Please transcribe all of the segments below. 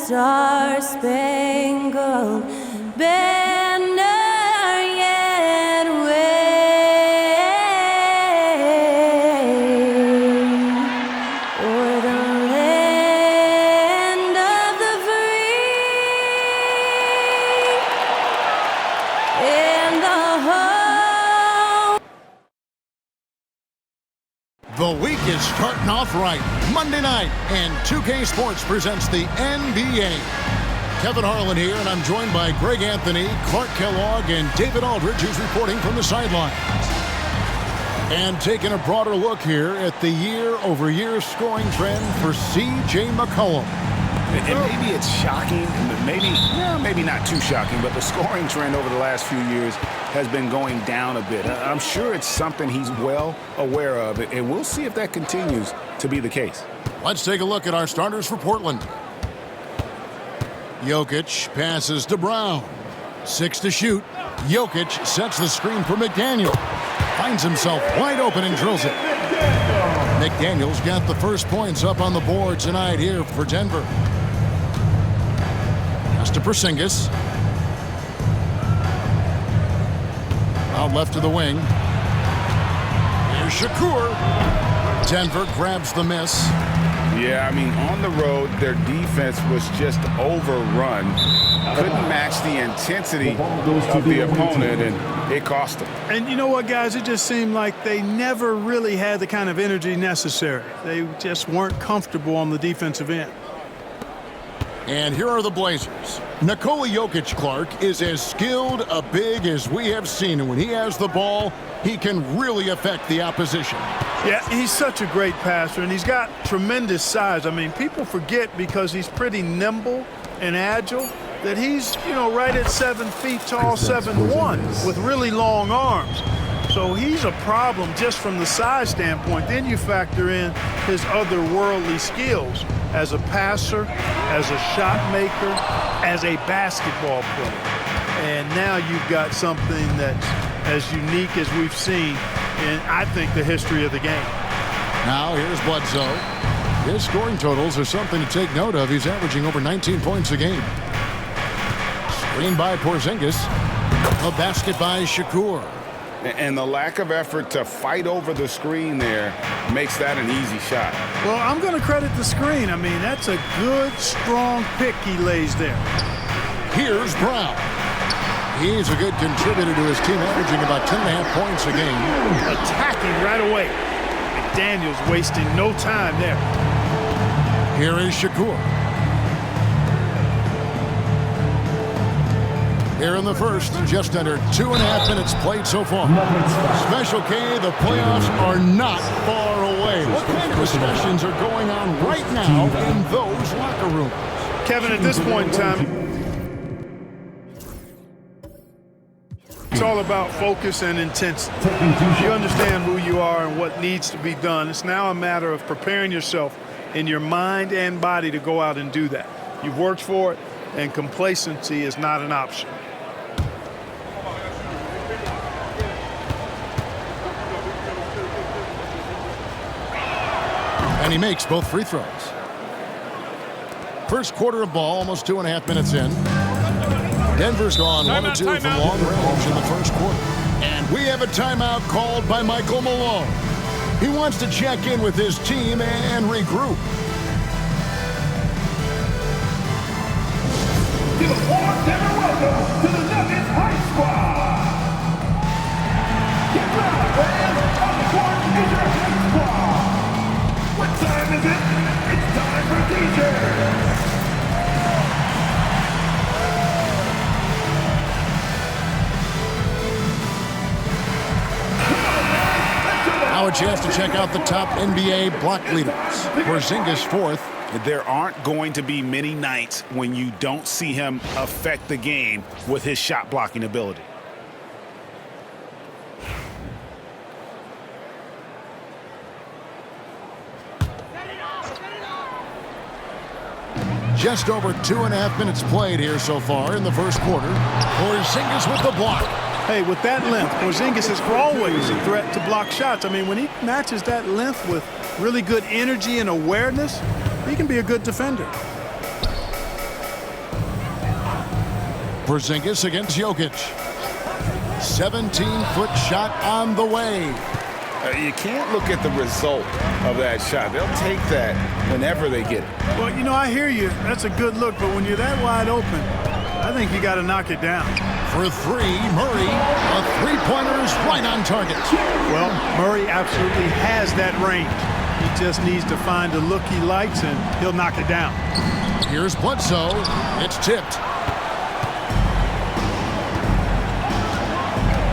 star-spangled banner yet wave o'er the land of the free and the home. The week is starting off right. Monday night, and 2K Sports presents the NBA. Kevin Harlan here, and I'm joined by Greg Anthony, Clark Kellogg, and David Aldridge, who's reporting from the sidelines. And taking a broader look here at the year-over-year scoring trend for C.J. McCollum. And maybe it's shocking, maybe not too shocking, but the scoring trend over the last few years has been going down a bit. I'm sure it's something he's well aware of, and we'll see if that continues to be the case. Let's take a look at our starters for Portland. Jokic passes to Brown. 6 to shoot. Jokic sets the screen for McDaniel. Finds himself wide open and drills it. McDaniel's got the first points up on the board tonight here for Denver. Pass to Porzingis. Out left to the wing. Here's Shakur. Denver grabs the miss. Yeah, I mean, on the road, their defense was just overrun. Couldn't match the intensity of the opponent, and it cost them. And you know what, guys? It just seemed like they never really had the kind of energy necessary. They just weren't comfortable on the defensive end. And here are the Blazers. Nikola Jokic, Clark, is as skilled a big as we have seen. And when he has the ball, he can really affect the opposition. Yeah, he's such a great passer, and he's got tremendous size. I mean, people forget because he's pretty nimble and agile that he's, right at 7 feet tall, 7'1", with really long arms. So he's a problem just from the size standpoint. Then you factor in his otherworldly skills as a passer, as a shot maker, as a basketball player. And now you've got something that's as unique as we've seen in, I think, the history of the game. Now here's Bledsoe. His scoring totals are something to take note of. He's averaging over 19 points a game. Screen by Porzingis. A basket by Shakur. And the lack of effort to fight over the screen there makes that an easy shot. Well, I'm going to credit the screen. I mean, that's a good, strong pick he lays there. Here's Brown. He's a good contributor to his team, averaging about 10.5 points a game. Attacking right away. McDaniel's wasting no time there. Here is Shakur. Here in the first, just under 2.5 minutes played so far. Special K, the playoffs are not far away. What kind of discussions are going on right now in those locker rooms? Kevin, at this point in time, it's all about focus and intensity. You understand who you are and what needs to be done. It's now a matter of preparing yourself in your mind and body to go out and do that. You've worked for it, and complacency is not an option. And he makes both free throws. First quarter of ball, almost 2.5 minutes in. Denver's gone 1-2 from long range in the first quarter. And we have a timeout called by Michael Malone. He wants to check in with his team and regroup. Give a warm Denver welcome to the Nuggets High Squad. Get loud, fans. On the court is your High Squad. What time is it? It's time for DJ. Now a chance to check out the top NBA block leaders. Porzingis fourth. There aren't going to be many nights when you don't see him affect the game with his shot blocking ability. Just over 2.5 minutes played here so far in the first quarter. Porzingis with the block. Hey, with that length, Porzingis is always a threat to block shots. I mean, when he matches that length with really good energy and awareness, he can be a good defender. Porzingis against Jokic. 17-foot shot on the way. You can't look at the result of that shot. They'll take that whenever they get it. Well, you know, I hear you. That's a good look, but when you're that wide open, I think you got to knock it down. For three, Murray. A three-pointer is right on target. Well, Murray absolutely has that range. He just needs to find a look he likes, and he'll knock it down. Here's Bledsoe. It's tipped.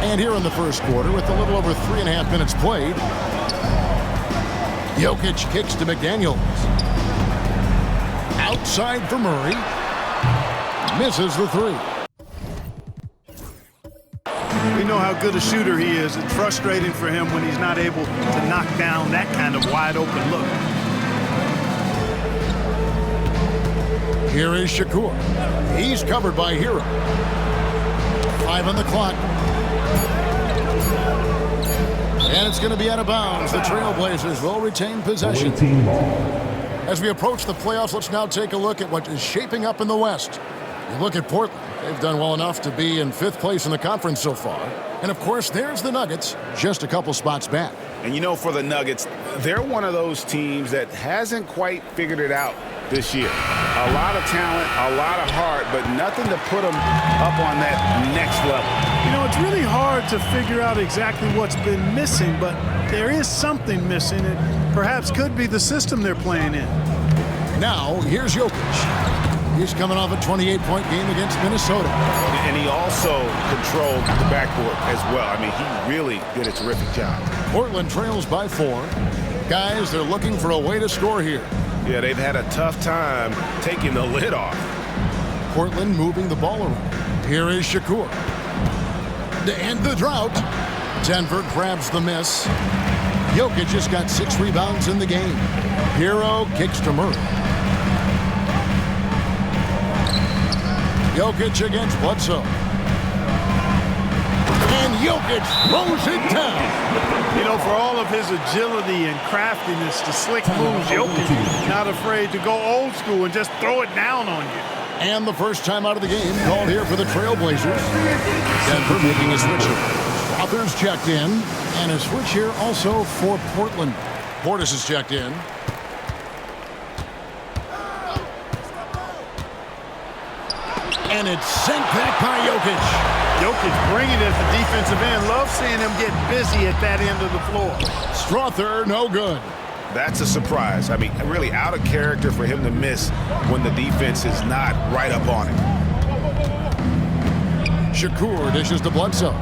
And here in the first quarter, with a little over 3.5 minutes played, Jokic kicks to McDaniels. Outside for Murray. Misses the three. We know how good a shooter he is. It's frustrating for him when he's not able to knock down that kind of wide open look. Here is Shakur. He's covered by Hero. 5 on the clock. And it's going to be out of bounds. The Trailblazers will retain possession. As we approach the playoffs, let's now take a look at what is shaping up in the West. You look at Portland. They've done well enough to be in 5th place in the conference so far. And, of course, there's the Nuggets, just a couple spots back. And, you know, for the Nuggets, they're one of those teams that hasn't quite figured it out this year. A lot of talent, a lot of heart, but nothing to put them up on that next level. You know, it's really hard to figure out exactly what's been missing, but there is something missing. It perhaps could be the system they're playing in. Now, here's Jokic. He's coming off a 28-point game against Minnesota. And he also controlled the backboard as well. I mean, he really did a terrific job. Portland trails by 4. Guys, they're looking for a way to score here. Yeah, they've had a tough time taking the lid off. Portland moving the ball around. Here is Shakur. To end the drought, Denver grabs the miss. Jokic just got 6 rebounds in the game. Hero kicks to Murray. Jokic against Bledsoe. And Jokic throws it down. You know, for all of his agility and craftiness, the slick moves, Jokic not afraid to go old school and just throw it down on you. And the first time out of the game called here for the Trailblazers. Denver making a switch here. Authors checked in, and a switch here also for Portland. Portis is checked in. And it's sent back by Jokic. Jokic bringing it at the defensive end. Love seeing him get busy at that end of the floor. Strother, no good. That's a surprise. I mean, really out of character for him to miss when the defense is not right up on him. Shakur dishes to Bledsoe.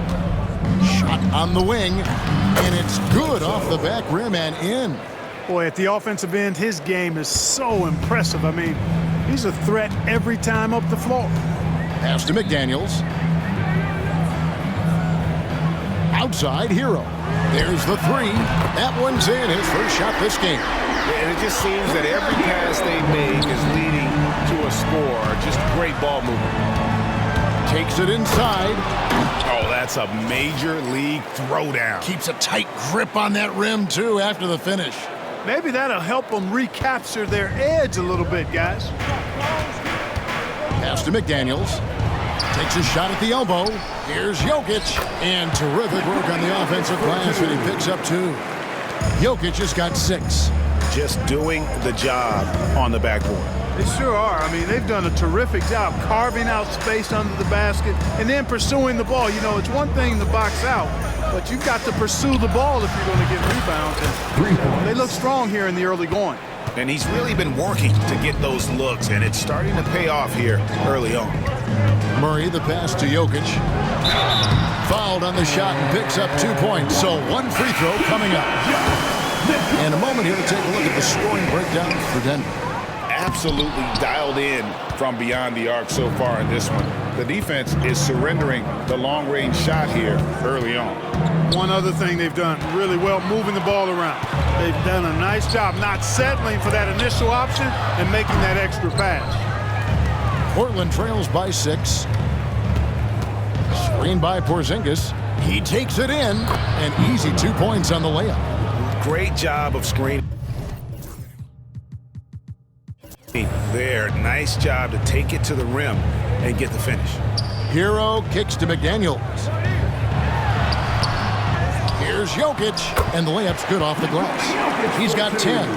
Shot on the wing, and it's good off the back rim and in. Boy, at the offensive end, his game is so impressive. I mean, he's a threat every time up the floor. Pass to McDaniels. Outside, Hero. There's the three. That one's in. His first shot this game. And it just seems that every pass they make is leading to a score. Just great ball movement. Takes it inside. Oh, that's a major league throwdown. Keeps a tight grip on that rim, too, after the finish. Maybe that'll help them recapture their edge a little bit, guys. Pass to McDaniels. Takes a shot at the elbow. Here's Jokic. And terrific work on the offensive glass, and he picks up 2. Jokic has got 6. Just doing the job on the backboard. They sure are. I mean, they've done a terrific job carving out space under the basket and then pursuing the ball. You know, it's one thing to box out, but you've got to pursue the ball if you're going to get rebounds. And they look strong here in the early going. And he's really been working to get those looks, and it's starting to pay off here early on. Murray, the pass to Jokic. Fouled on the shot and picks up 2 points. So 1 free throw coming up. And a moment here to take a look at the scoring breakdown for Denver. Absolutely dialed in from beyond the arc so far in this one. The defense is surrendering the long-range shot here early on. One other thing they've done really well, moving the ball around. They've done a nice job not settling for that initial option and making that extra pass. Portland trails by 6. Screen by Porzingis. He takes it in. An easy 2 points on the layup. Great job of screening. There, nice job to take it to the rim and get the finish. Hero kicks to McDaniels. Here's Jokic, and the layup's good off the glass. He's got 10.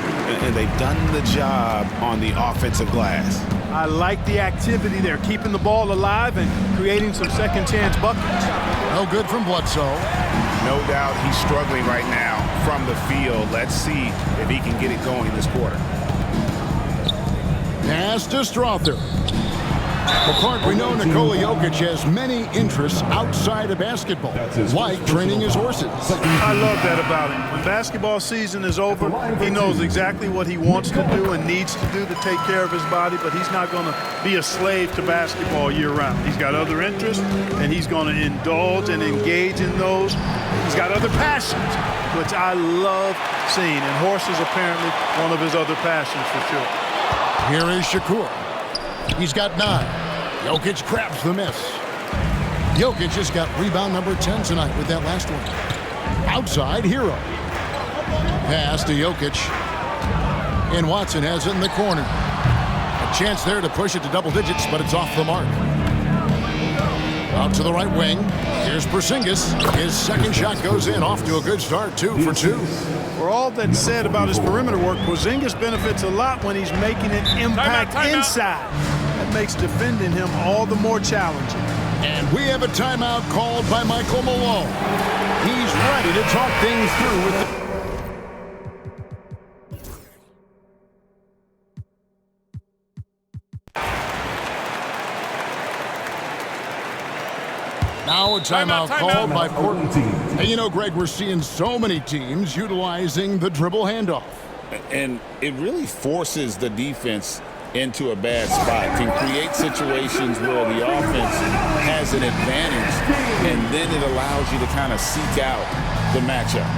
And they've done the job on the offensive glass. I like the activity there, keeping the ball alive and creating some second chance buckets. No good from Bledsoe. No doubt he's struggling right now from the field. Let's see if he can get it going this quarter. Pass to Strother. Well, Clark, we know Nikola Jokic has many interests outside of basketball, like training his horses. I love that about him. When basketball season is over, he knows exactly what he wants to do and needs to do to take care of his body, but he's not going to be a slave to basketball year-round. He's got other interests, and he's going to indulge and engage in those. He's got other passions, which I love seeing, and horses apparently one of his other passions for sure. Here is Shakur. He's got 9. Jokic grabs the miss. Jokic just got rebound number 10 tonight with that last one. Outside, Hero. Pass to Jokic. And Watson has it in the corner. A chance there to push it to double digits, but it's off the mark. Out to the right wing. Here's Porzingis. His second shot goes in. Off to a good start, 2 for 2. For all that's said about his perimeter work, Porzingis benefits a lot when he's making an impact inside. That makes defending him all the more challenging. And we have a timeout called by Michael Malone. He's ready to talk things through with the... Now a timeout called by Portland. And you know, Greg, we're seeing so many teams utilizing the dribble handoff. And it really forces the defense into a bad spot. Can create situations where the offense has an advantage, and then it allows you to kind of seek out the matchup.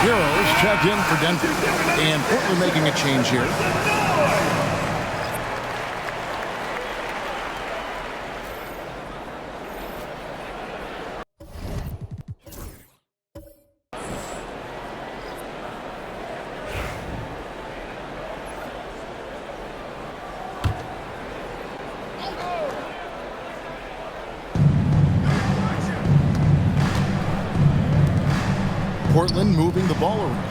Heroes check in for Denver. And Portland making a change here. Portland moving the ball around.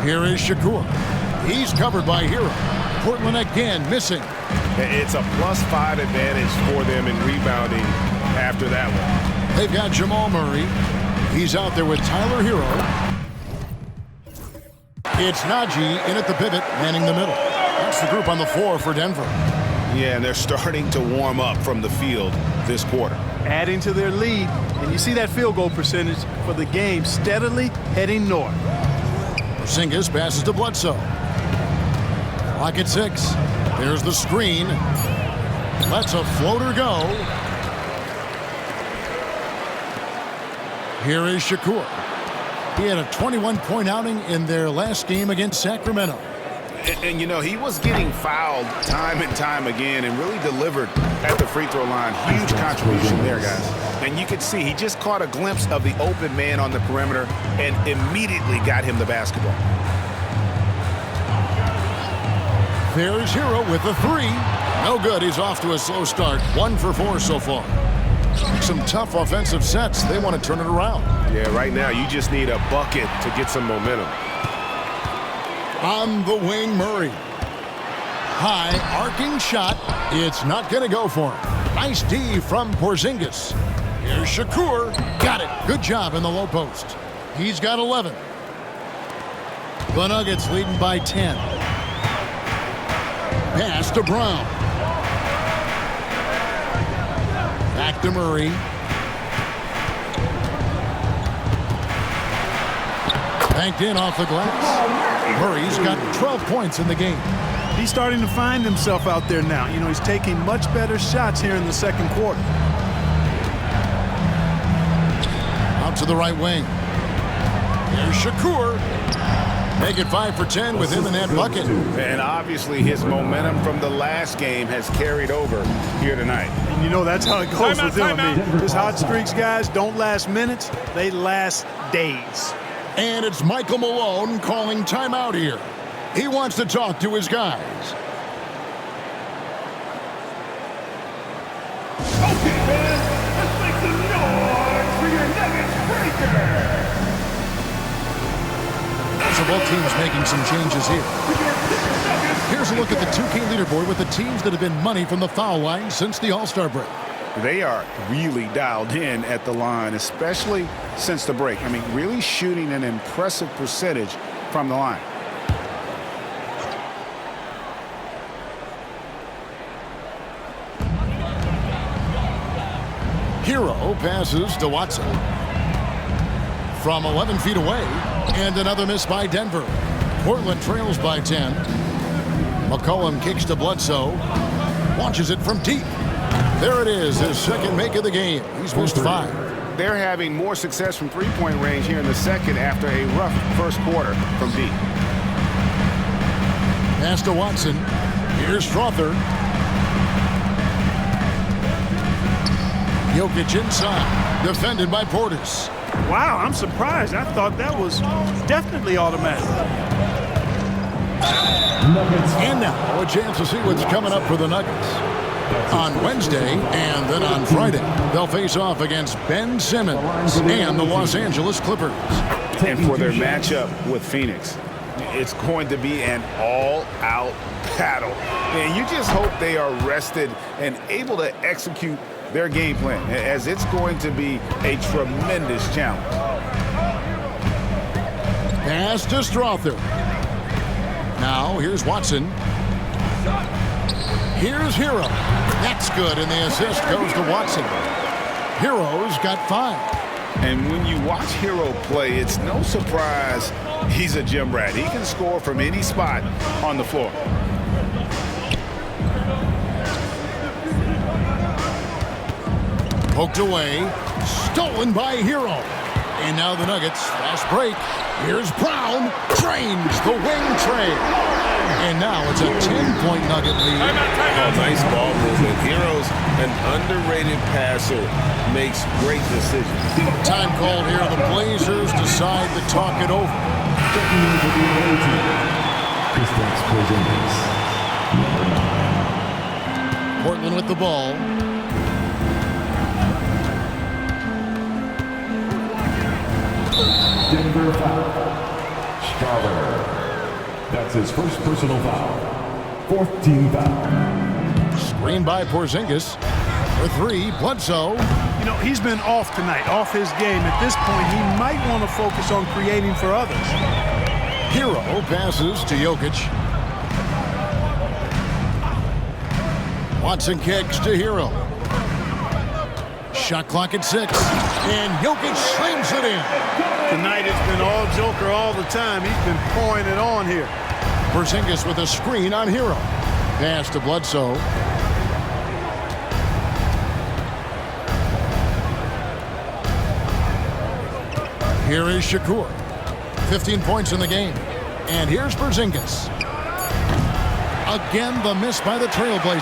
Here is Shakur. He's covered by Hero. Portland again missing. It's a +5 advantage for them in rebounding after that one. They've got Jamal Murray. He's out there with Tyler Hero. It's Najee in at the pivot, manning the middle. That's the group on the floor for Denver. Yeah, and they're starting to warm up from the field this quarter. Adding to their lead, and you see that field goal percentage for the game steadily heading north. Porzingis passes to Bledsoe. Clock at 6. There's the screen. Lets a floater go. Here is Shakur. He had a 21-point outing in their last game against Sacramento. And, you know, he was getting fouled time and time again and really delivered at the free throw line. Huge contribution there, guys. And you could see he just caught a glimpse of the open man on the perimeter and immediately got him the basketball. There's Hero with the 3. No good. He's off to a slow start. 1 for 4 so far. Some tough offensive sets. They want to turn it around. Yeah, right now you just need a bucket to get some momentum. On the wing, Murray. High arcing shot. It's not going to go for him. Nice D from Porzingis. Here's Shakur. Got it. Good job in the low post. He's got 11. The Nuggets leading by 10. Pass to Brown. Back to Murray. Banked in off the glass. Murray's got 12 points in the game. He's starting to find himself out there now. You know, he's taking much better shots here in the second quarter. Out to the right wing. Here's Shakur. Make it 5 for 10 within the net bucket. And obviously his momentum from the last game has carried over here tonight. And you know that's how it goes with him. I mean, his hot streaks, guys, don't last minutes. They last days. And it's Michael Malone calling timeout here. He wants to talk to his guys. Okay, man, let's make some noise for your Nuggets breaker. So both teams making some changes here. Here's a look at the 2K leaderboard with the teams that have been money from the foul line since the All-Star break. They are really dialed in at the line, especially since the break. I mean, really shooting an impressive percentage from the line. Hero passes to Watson. From 11 feet away, and another miss by Denver. Portland trails by 10. McCollum kicks to Bledsoe. Launches it from deep. There it is, his second make of the game. He's missed 5. They're having more success from three-point range here in the second after a rough first quarter from deep. Pass to Watson. Here's Strother. Jokic inside. Defended by Portis. Wow, I'm surprised. I thought that was definitely automatic. And now a chance to see what's coming up for the Nuggets. On Wednesday and then on Friday, they'll face off against Ben Simmons and the Los Angeles Clippers. And for their matchup with Phoenix, it's going to be an all-out battle. And you just hope they are rested and able to execute their game plan, as it's going to be a tremendous challenge. Pass to Strother. Now here's Watson. Here's Hero. That's good, and the assist goes to Watson. Hero's got 5. And when you watch Hero play, it's no surprise he's a gym rat. He can score from any spot on the floor. Poked away, stolen by Hero. And now the Nuggets, fast break. Here's Brown, drains the wing trail. And now it's a 10-point Nugget lead. Oh, nice ball movement. Hero's an underrated passer, makes great decisions. Time called here. The Blazers decide to talk it over. Portland with the ball. Denver foul. Schuyler. That's his first personal foul. 4th team foul. Screen by Porzingis. For 3, Bledsoe. You know, he's been off tonight, off his game. At this point, he might want to focus on creating for others. Hero passes to Jokic. Watson kicks to Hero. Shot clock at 6. And Jokic slams it in. Tonight it's been all Joker all the time. He's been pouring it on here. Porzingis with a screen on Hero. Pass to Bledsoe. Here is Shakur. 15 points in the game. And here's Porzingis. Again, the miss by the Trailblazers.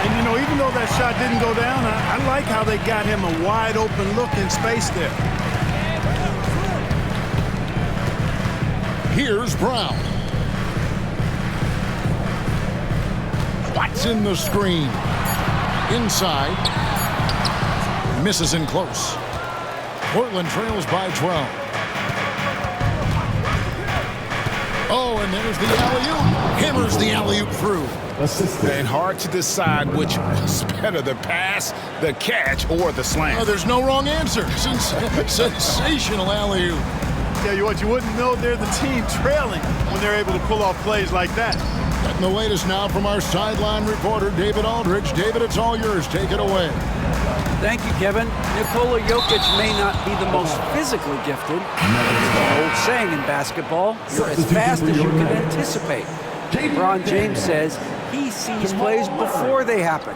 And, you know, even though that shot didn't go down, I like how they got him a wide open look in space there. Here's Brown. Watson the screen. Inside. Misses in close. Portland trails by 12. Oh, and there's the alley-oop. Hammers the alley-oop through. And hard to decide which was better, the pass, the catch, or the slam. Oh, there's no wrong answer. Sensational alley-oop. Yeah, you wouldn't know they're the team trailing when they're able to pull off plays like that. And the latest now from our sideline reporter, David Aldridge. David, it's all yours. Take it away. Thank you, Kevin. Nikola Jokic may not be the most physically gifted. It's the old saying in basketball, you're as fast as you can anticipate. LeBron James says he sees plays before they happen.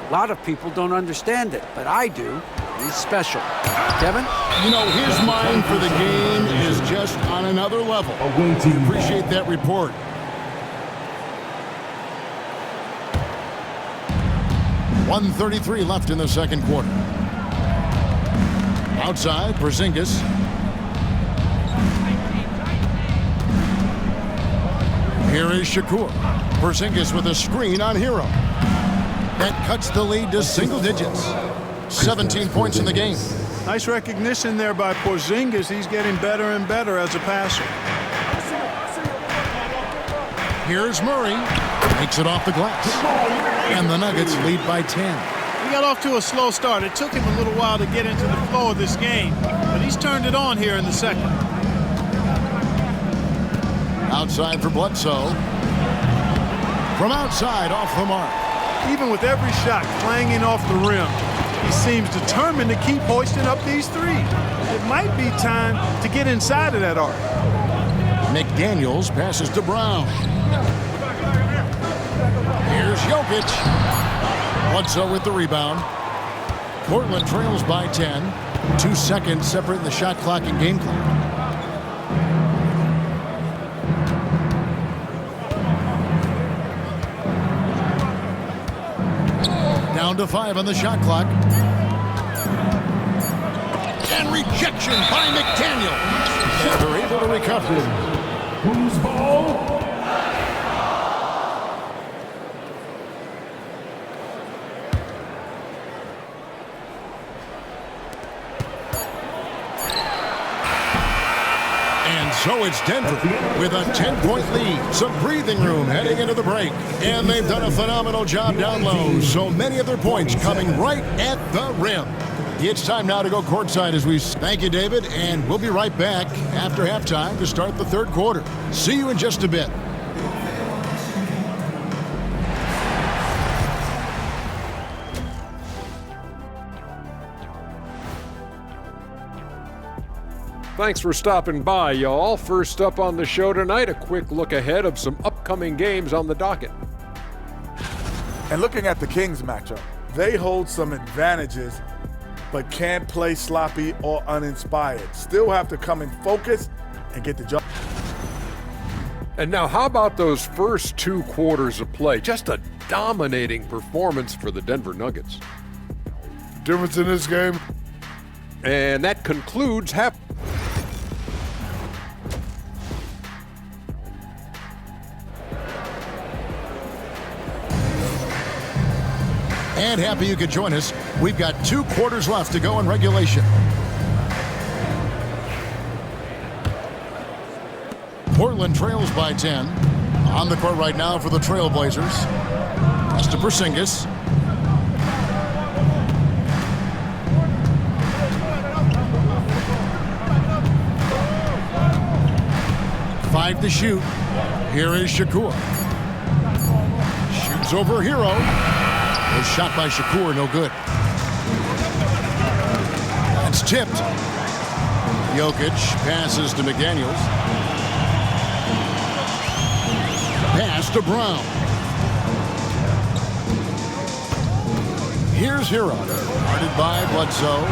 A lot of people don't understand it, but I do. He's special. Kevin? You know, his mind for the game is just on another level. Appreciate that report. .133 left in the second quarter. Outside, Porzingis. Here is Shakur. Porzingis with a screen on Hero. That cuts the lead to single digits. 17 points in the game. Nice recognition there by Porzingis. He's getting better and better as a passer. Here's Murray. Makes it off the glass. And the Nuggets lead by 10. He got off to a slow start. It took him a little while to get into the flow of this game, but he's turned it on here in the second. Outside for Bledsoe. From outside, off the mark. Even with every shot clanging off the rim, he seems determined to keep hoisting up these threes. It might be time to get inside of that arc. McDaniels passes to Brown. Here's Jokic. Bledsoe with the rebound. Portland trails by 10. 2 seconds separating the shot clock and game clock. Down to 5 on the shot clock. And rejection by McDaniel. And they're able to recover. Who's ball? And so it's Denver with a 10-point lead. Some breathing room heading into the break. And they've done a phenomenal job down low. So many of their points coming right at the rim. It's time now to go courtside as we thank you, David, and we'll be right back after halftime to start the third quarter. See you in just a bit. Thanks for stopping by, y'all. First up on the show tonight, a quick look ahead of some upcoming games on the docket. And looking at the Kings matchup, they hold some advantages but can't play sloppy or uninspired. Still have to come in focus and get the job. And now, how about those first 2 quarters of play? Just a dominating performance for the Denver Nuggets. Difference in this game. And that concludes half. And happy you could join us. We've got 2 quarters left to go in regulation. Portland trails by 10. On the court right now for the Trailblazers. Pass to Porzingis. Five to shoot. Here is Shakur. Shoots over Hero. A shot by Shakur, no good. It's tipped. Jokic passes to McDaniels. Pass to Brown. Here's Hero. Guarded by Bledsoe.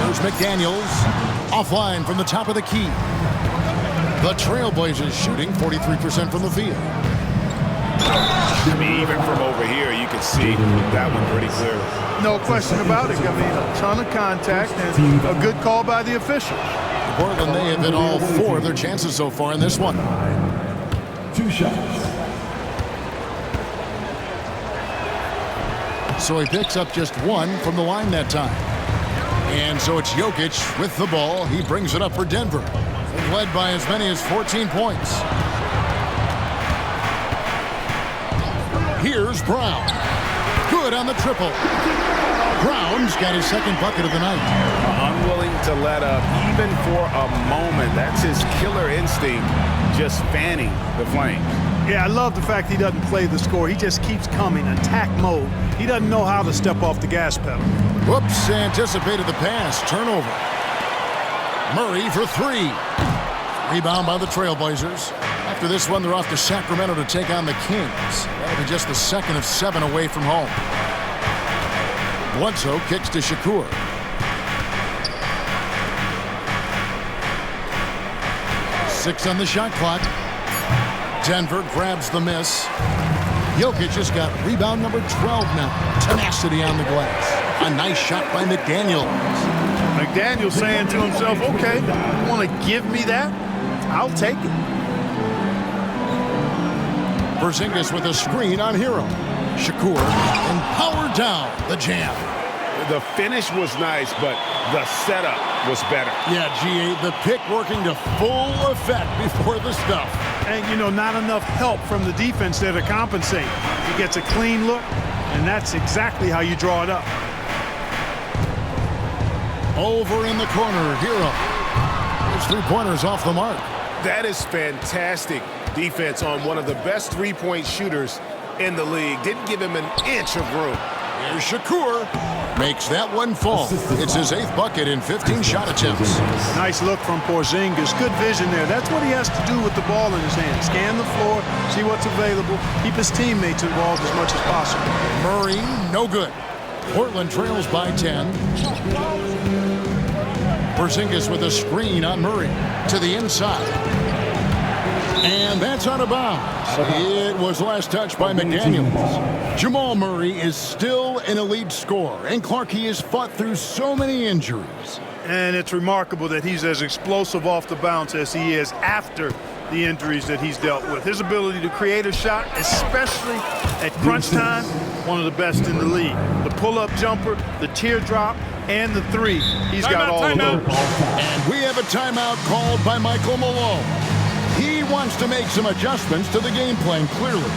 Here's McDaniels. Offline from the top of the key. The Trailblazers shooting 43% from the field. I mean, even from over here, you can see that one pretty clearly. No question about it. I mean, a ton of contact and a good call by the officials. Portland, they have hit all 4 of their chances so far in this one. 2 shots. So he picks up just 1 from the line that time. And so it's Jokic with the ball. He brings it up for Denver. Led by as many as 14 points. Here's Brown. Good on the triple. Brown's got his second bucket of the night. Unwilling to let up even for a moment. That's his killer instinct, just fanning the flames. Yeah, I love the fact he doesn't play the score. He just keeps coming, attack mode. He doesn't know how to step off the gas pedal. Whoops, anticipated the pass. Turnover. Murray for three. Rebound by the Trailblazers. After this one, they're off to Sacramento to take on the Kings. That'll be just the second of 7 away from home. Bledsoe kicks to Shakur. Six on the shot clock. Denver grabs the miss. Jokic just got rebound number 12 now. Tenacity on the glass. A nice shot by McDaniel. McDaniel saying to himself, okay, you want to give me that? I'll take it. Porzingis with a screen on Hero. Shakur and powered down the jam. The finish was nice, but the setup was better. Yeah, G8, the pick working to full effect before the stuff. And, you know, not enough help from the defense there to compensate. He gets a clean look, and that's exactly how you draw it up. Over in the corner, Hero. His three-pointers off the mark. That is fantastic defense on one of the best three-point shooters in the league. Didn't give him an inch of room. Here's Shakur. Makes that one fall. It's his 8th bucket in 15 shot attempts. Nice look from Porzingis. Good vision there. That's what he has to do with the ball in his hand. Scan the floor, see what's available, keep his teammates involved as much as possible. Murray, no good. Portland trails by 10. Porzingis with a screen on Murray to the inside. And that's out of bounds. It was last touched by McDaniels. Jamal Murray is still an elite scorer. And Clark, he has fought through so many injuries. And it's remarkable that he's as explosive off the bounce as he is after the injuries that he's dealt with. His ability to create a shot, especially at crunch time, one of the best in the league. The pull-up jumper, the teardrop, and the three. He's got all of them. And we have a timeout called by Michael Malone. He wants to make some adjustments to the game plan, clearly.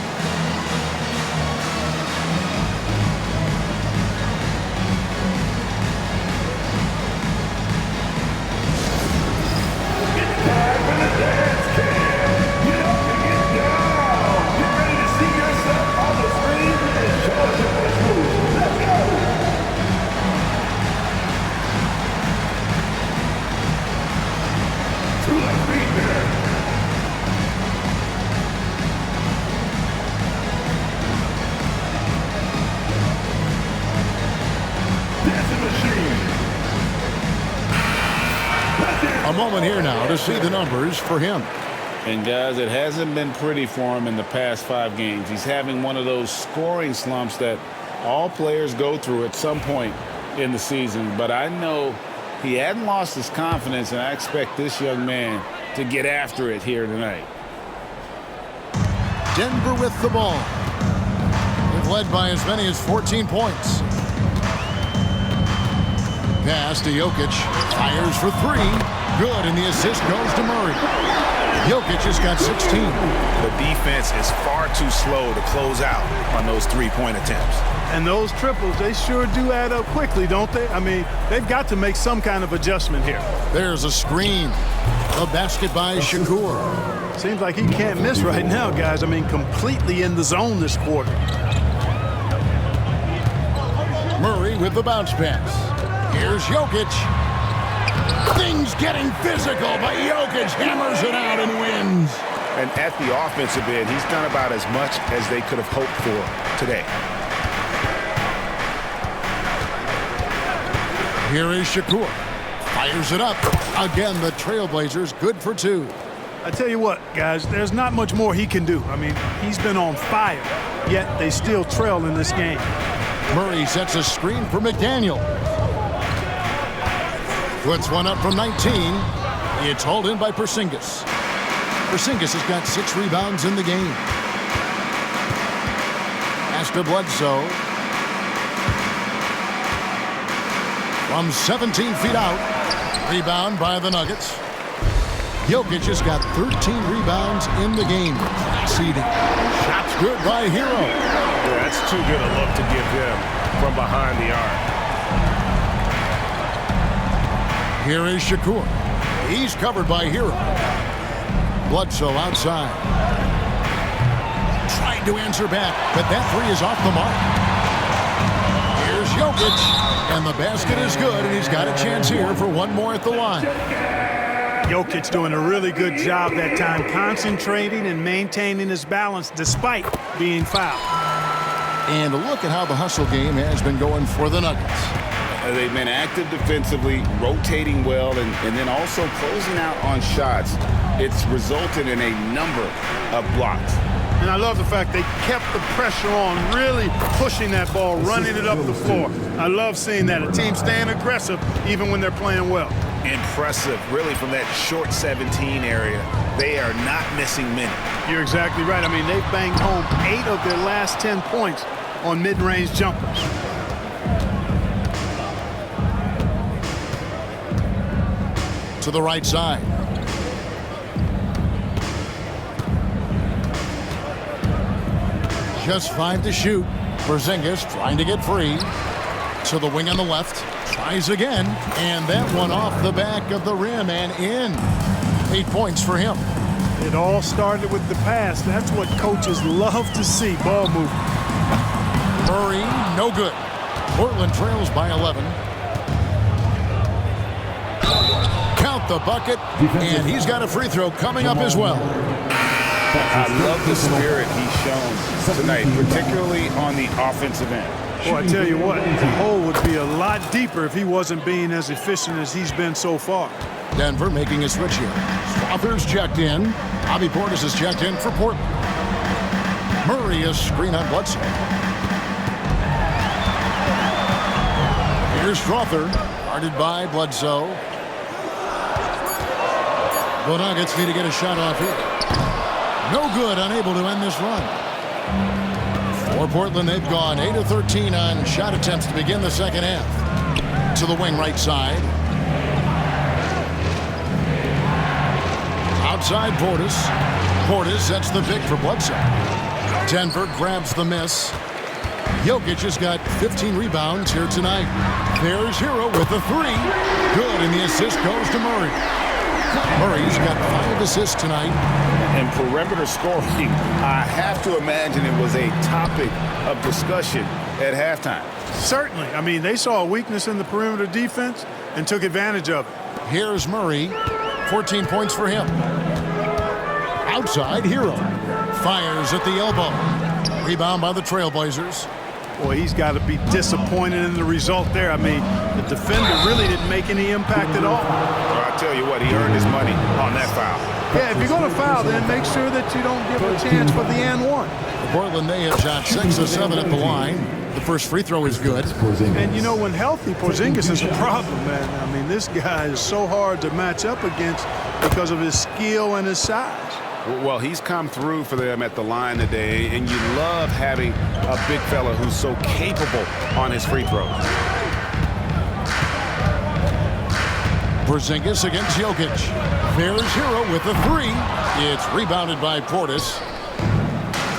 A moment here now to see the numbers for him. And guys, it hasn't been pretty for him in the past 5 games. He's having one of those scoring slumps that all players go through at some point in the season. But I know he hadn't lost his confidence, and I expect this young man to get after it here tonight. Denver with the ball. They've led by as many as 14 points. Pass to Jokic. Fires for 3. Good, and the assist goes to Murray. Jokic has got 16. The defense is far too slow to close out on those three-point attempts. And those triples, they sure do add up quickly, don't they? I mean, they've got to make some kind of adjustment here. There's a screen. A basket by Shakur. Seems like he can't miss right now, guys. I mean, completely in the zone this quarter. Murray with the bounce pass. Here's Jokic. Things getting physical, but Jokic hammers it out and wins. And at the offensive end, he's done about as much as they could have hoped for today. Here is Shakur. Fires it up. Again, the Trailblazers good for 2. I tell you what, guys, there's not much more he can do. I mean, he's been on fire, yet they still trail in this game. Murray sets a screen for McDaniel. Puts one up from 19. It's hauled in by Porzingis. Porzingis has got 6 rebounds in the game. Pass to Bledsoe. From 17 feet out. Rebound by the Nuggets. Jokic has got 13 rebounds in the game. Seeding. Shots good by Hero. Yeah, that's too good a look to give him from behind the arc. Here is Shakur. He's covered by Hero. Bledsoe outside. Trying to answer back, but that three is off the mark. Here's Jokic, and the basket is good, and he's got a chance here for one more at the line. Jokic doing a really good job that time, concentrating and maintaining his balance despite being fouled. And look at how the hustle game has been going for the Nuggets. They've been active defensively, rotating well, and then also closing out on shots. It's resulted in a number of blocks. And I love the fact they kept the pressure on, really pushing that ball, running it up the floor. I love seeing that. A team staying aggressive even when they're playing well. Impressive, really, from that short 17 area. They are not missing many. You're exactly right. I mean, they've banged home 8 of their last 10 points on mid-range jumpers. To the right side. Just 5 to shoot. Porzingis trying to get free. To the wing on the left. Tries again. And that one off the back of the rim and in. 8 points for him. It all started with the pass. That's what coaches love to see, ball movement. Murray, no good. Portland trails by 11. Count the bucket, and he's got a free throw coming up as well. I love the spirit he's shown tonight, particularly on the offensive end. Well, I tell you what, the hole would be a lot deeper if he wasn't being as efficient as he's been so far. Denver making a switch here. Strawther's checked in. Bobby Portis is checked in for Portland. Murray is screen on Bledsoe. Here's Strawther, guarded by Bledsoe. The Nuggets need to get a shot off here. No good, unable to end this run. For Portland, they've gone 8 of 13 on shot attempts to begin the second half. To the wing right side. Outside Portis. Portis sets the pick for Bledsoe. Denver grabs the miss. Jokic has got 15 rebounds here tonight. There's Hero with the three. Good, and the assist goes to Murray. Murray's got 5 assists tonight. And perimeter scoring, I have to imagine it was a topic of discussion at halftime. Certainly. I mean, they saw a weakness in the perimeter defense and took advantage of it. Here's Murray. 14 points for him. Outside, Hero. Fires at the elbow. Rebound by the Trailblazers. Boy, he's got to be disappointed in the result there. I mean, the defender really didn't make any impact at all. Well, I tell you what, he earned his money on that foul. Yeah, if you're going to foul, then make sure that you don't give a chance for the and one. Portland, they have shot 6 of 7 at the line. The first free throw is good. And, you know, when healthy, Porzingis is the problem, man. I mean, this guy is so hard to match up against because of his skill and his size. Well, he's come through for them at the line today, and you love having a big fella who's so capable on his free throws. Porzingis against Jokic. There's Hero with the three. It's rebounded by Portis.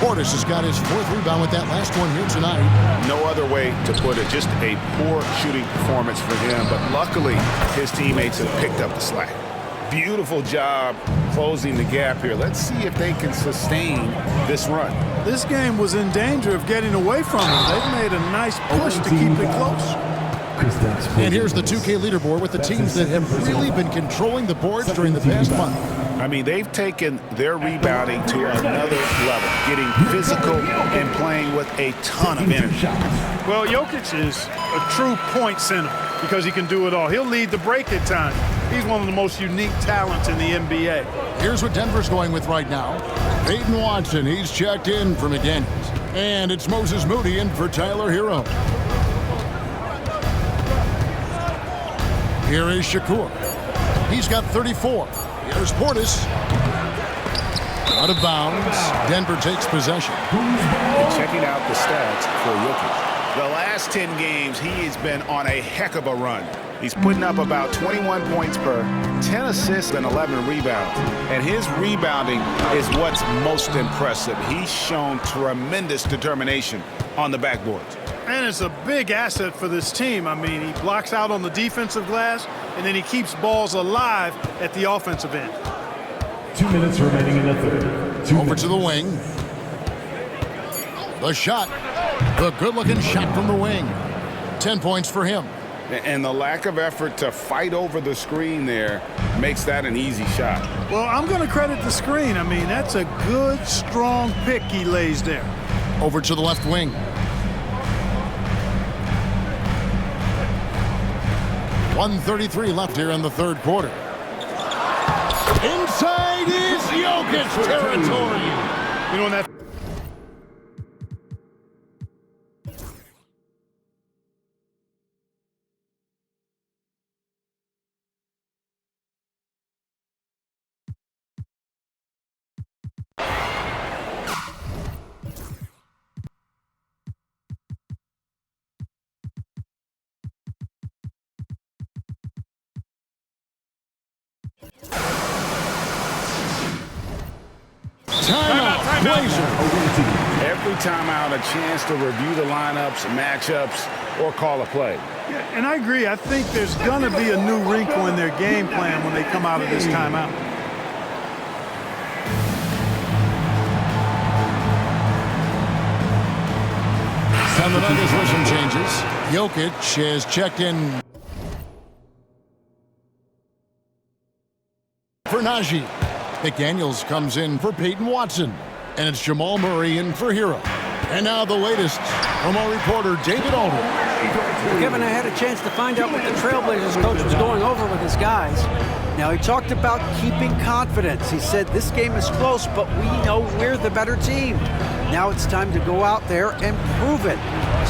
Portis has got his 4th rebound with that last one here tonight. No other way to put it. Just a poor shooting performance for him, but luckily his teammates have picked up the slack. Beautiful job closing the gap here. Let's see if they can sustain this run. This game was in danger of getting away from them. They've made a nice push to keep it close. And here's the 2K leaderboard with the teams that have really been controlling the boards during the past month. I mean, they've taken their rebounding to another level, getting physical and playing with a ton of energy. Well, Jokic is a true point center because he can do it all. He'll lead the break at times. He's one of the most unique talents in the NBA. Here's what Denver's going with right now. Peyton Watson, he's checked in for McDaniels. And it's Moses Moody in for Tyler Hero. Here is Shakur. He's got 34. Here's Portis. Out of bounds. Denver takes possession. And checking out the stats for Jokic. The last 10 games, he has been on a heck of a run. He's putting up about 21 points per 10 assists and 11 rebounds. And his rebounding is what's most impressive. He's shown tremendous determination on the backboards. And it's a big asset for this team. I mean, he blocks out on the defensive glass, and then he keeps balls alive at the offensive end. 2 minutes remaining in the third. Over to the wing. The shot. The good-looking shot from the wing. 10 points for him. And the lack of effort to fight over the screen there makes that an easy shot. Well, I'm going to credit the screen. I mean, that's a good, strong pick he lays there. Over to the left wing. .133 left here in the third quarter. Inside is Jokic territory. You know, that Timeout, Blazer. Every timeout, a chance to review the lineups, matchups, or call a play. Yeah, and I agree. I think there's going to be a new wrinkle in their game plan when they come out of this timeout. And the Nuggets with some changes. Jokic is checked in for Najee. McDaniels comes in for Peyton Watson. And it's Jamal Murray in for Hero. And now the latest from our reporter, David Aldridge. Kevin, I had a chance to find out what the Trailblazers coach was going over with his guys. Now, he talked about keeping confidence. He said this game is close, but we know we're the better team. Now it's time to go out there and prove it.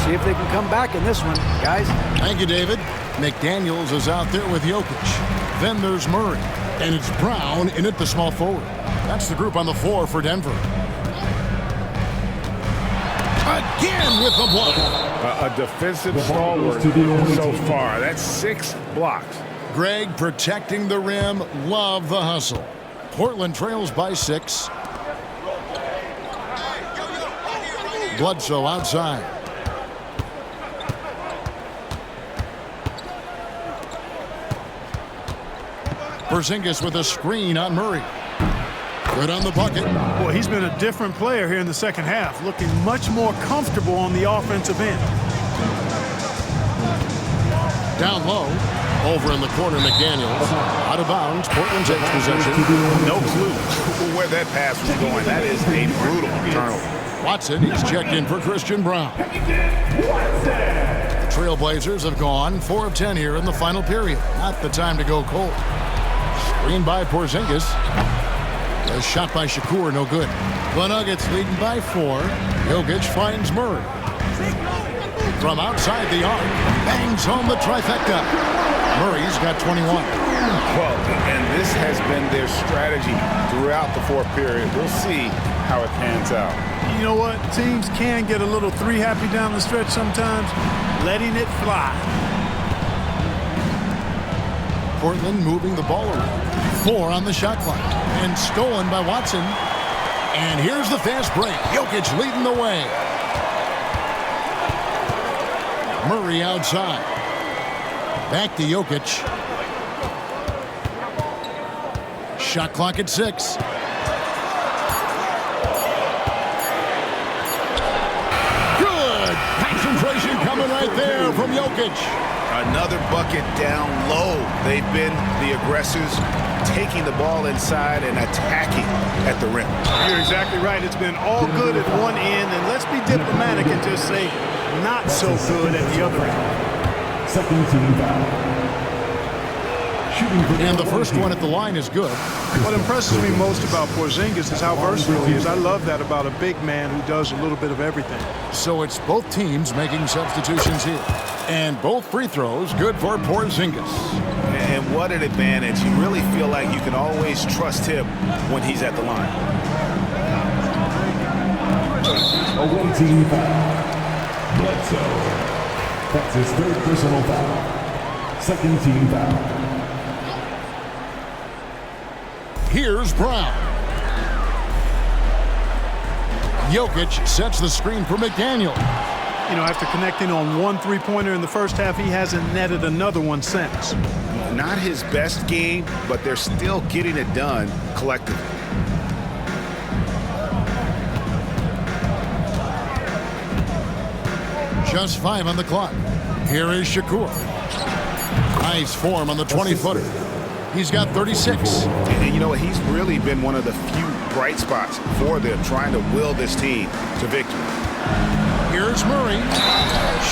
See if they can come back in this one, guys. Thank you, David. McDaniels is out there with Jokic. Then there's Murray. And it's Brown in at the small forward. That's the group on the floor for Denver. Again with the block. A defensive stalwart so far. That's 6 blocks. Greg protecting the rim. Love the hustle. Portland trails by 6. Bledsoe outside. Porzingis with a screen on Murray. Good on the bucket. Boy, he's been a different player here in the second half, looking much more comfortable on the offensive end. Down low. Over in the corner, McDaniels. Out of bounds. Portland takes possession. No clue where that pass was going. That is a brutal turnover. Watson, he's checked in for Christian Brown. The Trailblazers have gone 4 of 10 here in the final period. Not the time to go cold. Screen by Porzingis. A shot by Shakur, no good. The Nuggets leading by 4. Jokic finds Murray. From outside the arc, bangs home the trifecta. Murray's got 21. Well, and this has been their strategy throughout the fourth period. We'll see how it pans out. You know what? Teams can get a little three happy down the stretch sometimes, letting it fly. Portland moving the ball around. 4 on the shot clock. And stolen by Watson. And here's the fast break. Jokic leading the way. Murray outside. Back to Jokic. Shot clock at 6. Good concentration coming right there from Jokic. Another bucket down low. They've been the aggressors, taking the ball inside and attacking at the rim. You're exactly right. It's been all good at one end, and let's be diplomatic and just say not so good at the other end. Second team foul. And the first one at the line is good. What impresses me most about Porzingis is how versatile he is. I love that about a big man who does a little bit of everything. So it's both teams making substitutions here. And both free throws good for Porzingis. And what an advantage. You really feel like you can always trust him when he's at the line. A 1 team foul. Bledsoe. That's his third personal foul. Second team foul. Here's Brown. Jokic sets the screen for McDaniel. You know, after connecting on one three-pointer in the first half, he hasn't netted another one since. Not his best game, but they're still getting it done collectively. Just 5 on the clock. Here is Shakur. Nice form on the 20-footer. He's got 36. And you know what? He's really been one of the few bright spots for them trying to will this team to victory. Here's Murray.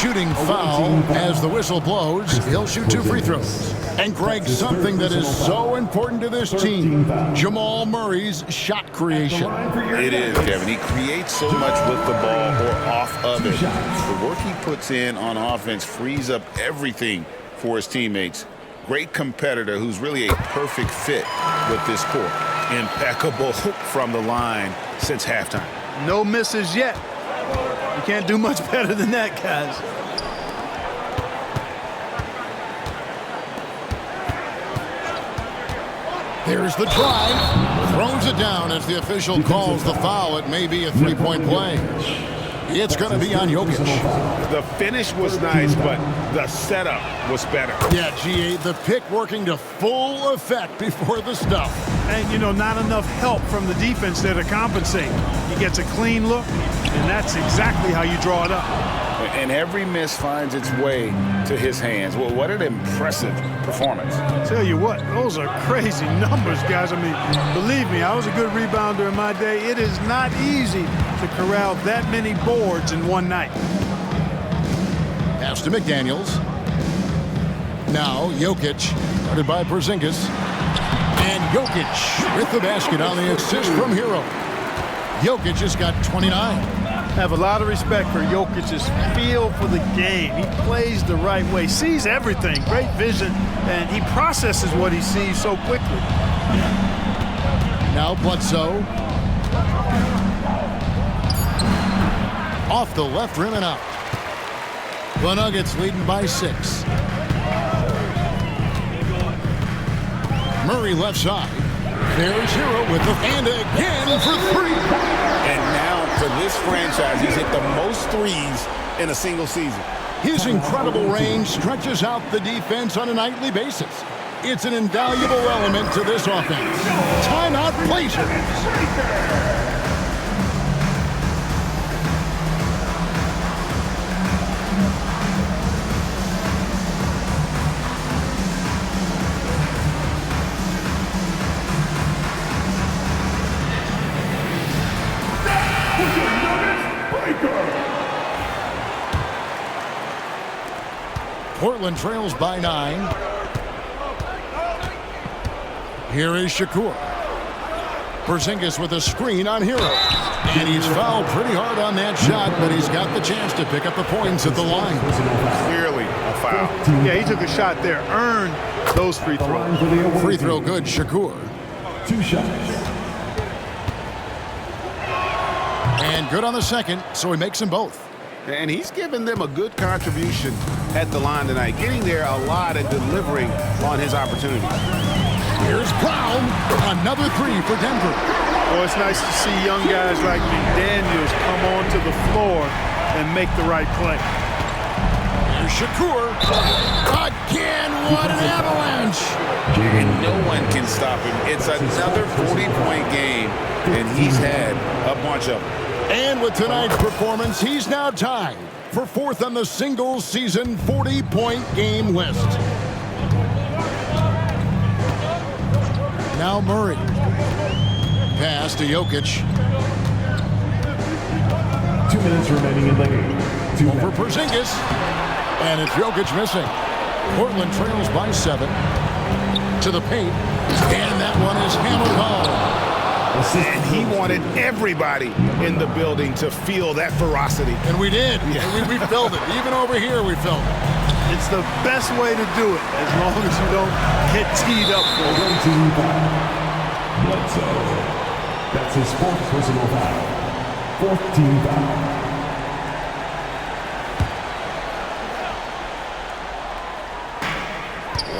Shooting foul as the whistle blows. He'll shoot 2 free throws. And Greg, something that is so important to this team, Jamal Murray's shot creation. It is, Kevin. He creates so much with the ball or off of it. The work he puts in on offense frees up everything for his teammates. Great competitor who's really a perfect fit with this core. Impeccable from the line since halftime. No misses yet. You can't do much better than that, guys. There's the drive. Throws it down as the official calls the foul. It may be a 3-point play. It's going to be on Jokic. The finish was nice, but the setup was better. Yeah, G8, the pick working to full effect before the stuff. And, you know, not enough help from the defense there to compensate. He gets a clean look, and that's exactly how you draw it up. And every miss finds its way to his hands. Well, what an impressive performance. Tell you what, those are crazy numbers, guys. I mean, believe me, I was a good rebounder in my day. It is not easy to corral that many boards in one night. Pass to McDaniels. Now Jokic, started by Porzingis. And Jokic with the basket on the assist from Hero. Jokic has got 29. Have a lot of respect for Jokic's feel for the game. He plays the right way, sees everything, great vision, and he processes what he sees so quickly. Now Bledsoe. Off the left rim and out. The Nuggets leading by 6. Murray left side. There's Hero with the and again for 3. And now for this franchise, he's hit the most threes in a single season. His incredible range stretches out the defense on a nightly basis. It's an invaluable element to this offense. Timeout Blazers. Portland trails by 9. Here is Shakur. Porzingis with a screen on Hero. And he's fouled pretty hard on that shot, but he's got the chance to pick up the points at the line. Clearly a foul. Yeah, he took a shot there, earned those free throws. Free throw good, Shakur. 2 shots. And good on the second, so he makes them both. And he's given them a good contribution at the line tonight, getting there a lot and delivering on his opportunities. Here's Brown. Another 3 for Denver. Well, it's nice to see young guys like McDaniels come onto the floor and make the right play. Here's Shakur. Again, what an avalanche. And no one can stop him. It's another 40-point game, and he's had a bunch of them. And with tonight's performance, he's now tied for 4th on the singles season 40-point game list. Now Murray. Pass to Jokic. 2 minutes remaining in the game. Over Porzingis. And it's Jokic missing. Portland trails by 7. To the paint. And that one is hammered home. And he wanted everybody in the building to feel that ferocity. And we did. Yeah. We felt it. Even over here, we felt it. It's the best way to do it, as long as you don't get teed up for it. Bledsoe. That's his 4th personal foul. 4th team foul.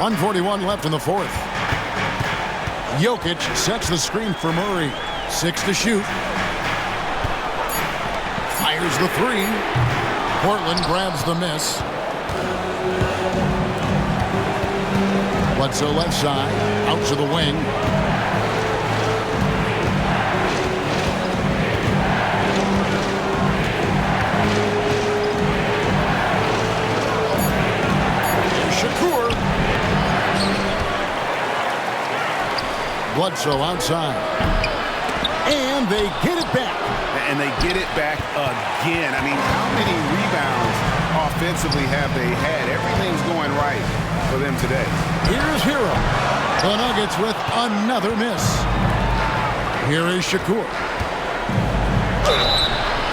1:41 left in the fourth. Jokic sets the screen for Murray. 6 to shoot. Fires the three. Portland grabs the miss. Bledsoe left side. Out to the wing. Bledsoe outside. And they get it back. And they get it back again. I mean, how many rebounds offensively have they had? Everything's going right for them today. Here's Hero. The Nuggets with another miss. Here is Shakur.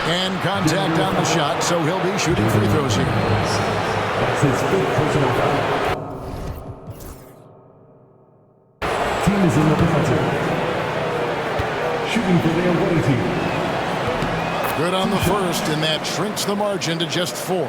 And contact on the shot, so he'll be shooting free throws here. That's his 5th personal foul. Team is in the penalty. Shooting for their away team. Good on the first, and that shrinks the margin to just 4.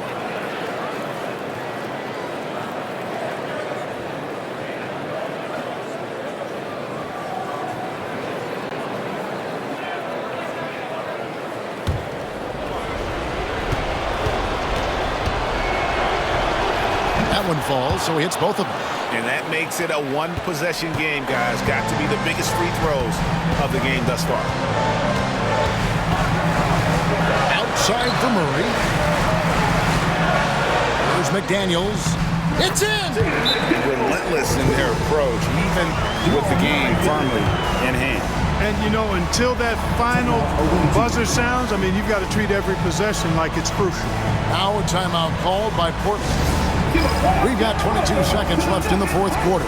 That one falls, so he hits both of them. And that makes it a one-possession game, guys. Got to be the biggest free throws of the game thus far. Outside for Murray. There's McDaniels. It's in! Relentless in their approach, even with the game firmly in hand. And, you know, until that final buzzer sounds, I mean, you've got to treat every possession like it's crucial. Now a timeout called by Portland. We've got 22 seconds left in the fourth quarter.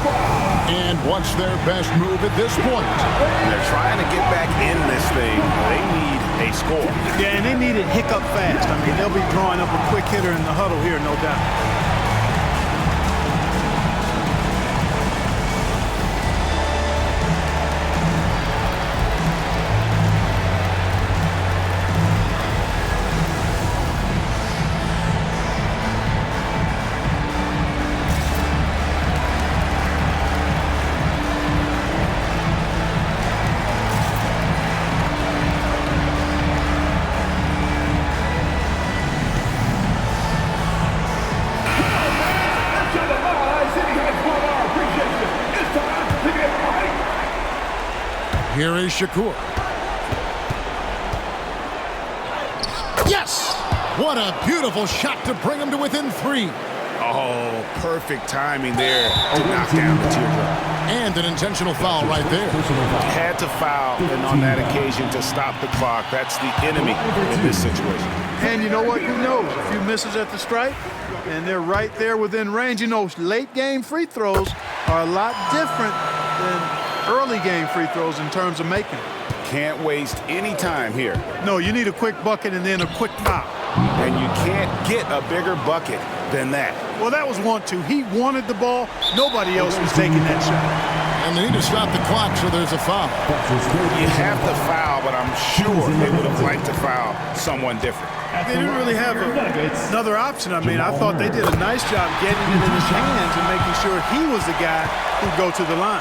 And what's their best move at this point? They're trying to get back in this thing. They need a score. Yeah, and they need it hiccup fast. I mean, they'll be drawing up a quick hitter in the huddle here, no doubt. Here is Shakur. Yes! What a beautiful shot to bring him to within 3. Oh, perfect timing there to knock down the teardrop. And an intentional foul right there. Had to foul, and on that occasion to stop the clock. That's the enemy in this situation. And you know what? Who knows? A few misses at the stripe, and they're right there within range. You know, late game free throws are a lot different than early game free throws in terms of making it. Can't waste any time here. No, you need a quick bucket and then a quick foul. And you can't get a bigger bucket than that. Well, that was 1-2. He wanted the ball. Nobody else was taking that shot. And they need to stop the clock, so there's a foul. You have to foul, but I'm sure they would have liked to foul someone different. They didn't really have another option. I mean, I thought they did a nice job getting it in his hands and making sure he was the guy who'd go to the line.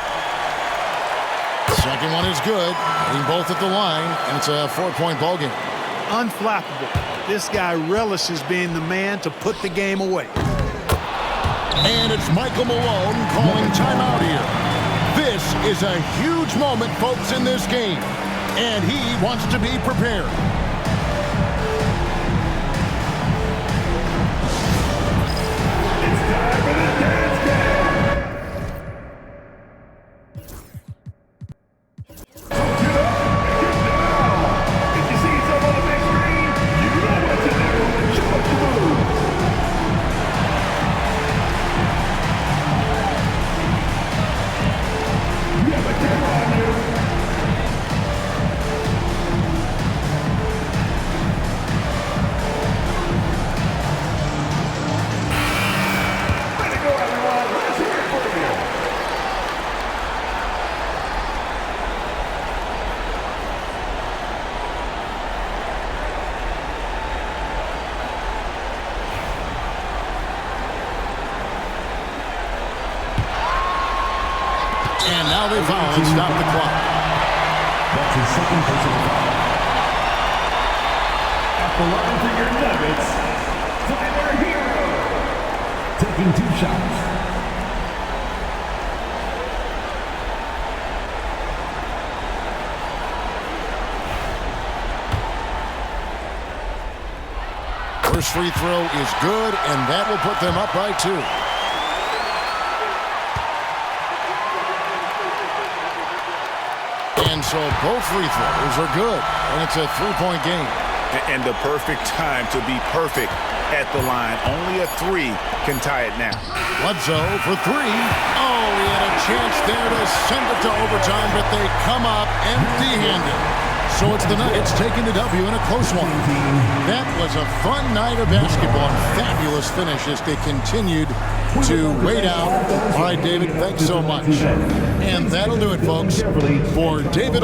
Second one is good. Hitting both at the line, and it's a 4-point ball game. Unflappable. This guy relishes being the man to put the game away. And it's Michael Malone calling timeout here. This is a huge moment, folks, in this game. And he wants to be prepared. It's time for the dance game. Now they foul and stop the clock. That's his second personal foul. At the line for your Nuggets, Tyler Hero. Taking 2 shots. First free throw is good, and that will put them up by 2. And so both free throws are good, and it's a 3-point game. And the perfect time to be perfect at the line. Only a 3 can tie it now. Bledsoe for 3. Oh, he had a chance there to send it to overtime, but they come up empty-handed. So it's the Nuggets taking the W in a close one. That was a fun night of basketball and fabulous finish as they continued to wait out. All right, David, thanks so much. And that'll do it, folks, for David.